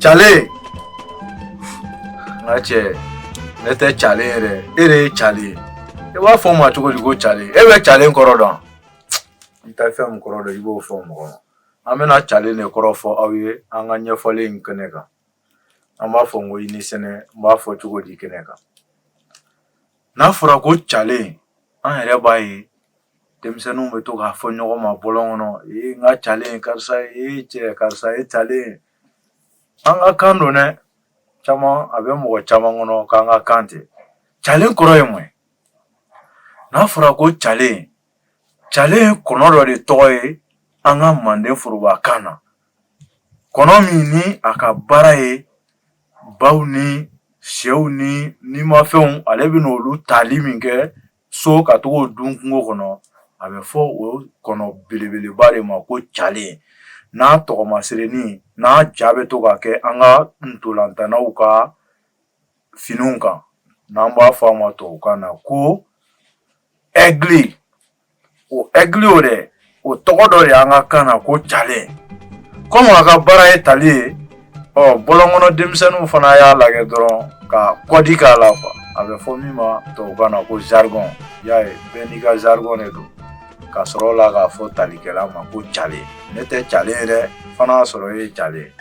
Chale. Ngache. Nete chale re. Ere chale. E wa fo ma chugo go chale. E we chale nkoro don. Ita fe nkoro do ibo fo mo. Amena chale ne koro fo awie anga nyefole nkeneka. Amba fo ngo ini sene mba fo chugo di keneka. Na fura go chale. An ere bayi. Demsenu me to ga fo nyogo ma bolongono. E nga chale karsa e che karsa e chale. Anga kando ne chama abe mo chama ngono kanga kante. Chale koro yemwe. Na fura go chale. Chale kono do de toye anga mande furuba kana. Kono mi ni akabara e bauni sheuni ni mafeun alebi no lu talimi ke so ka to dunkungo kono abe fo o kono bilibili bare ma ko chale na to ma sereni na jabe to ka ke anga ntulanta na uka finunka na mba fama to kana ko egli o egli ore o togodo ya anga kana ko chale komo aka bara etali o bolongono demsenu fana ya lage doron ka kodi ka la fa abe fo mima to kana ko jargon ya e benika jargon edo ka soro la ka fo talikela ma ko chale nete chale re fana soro e chale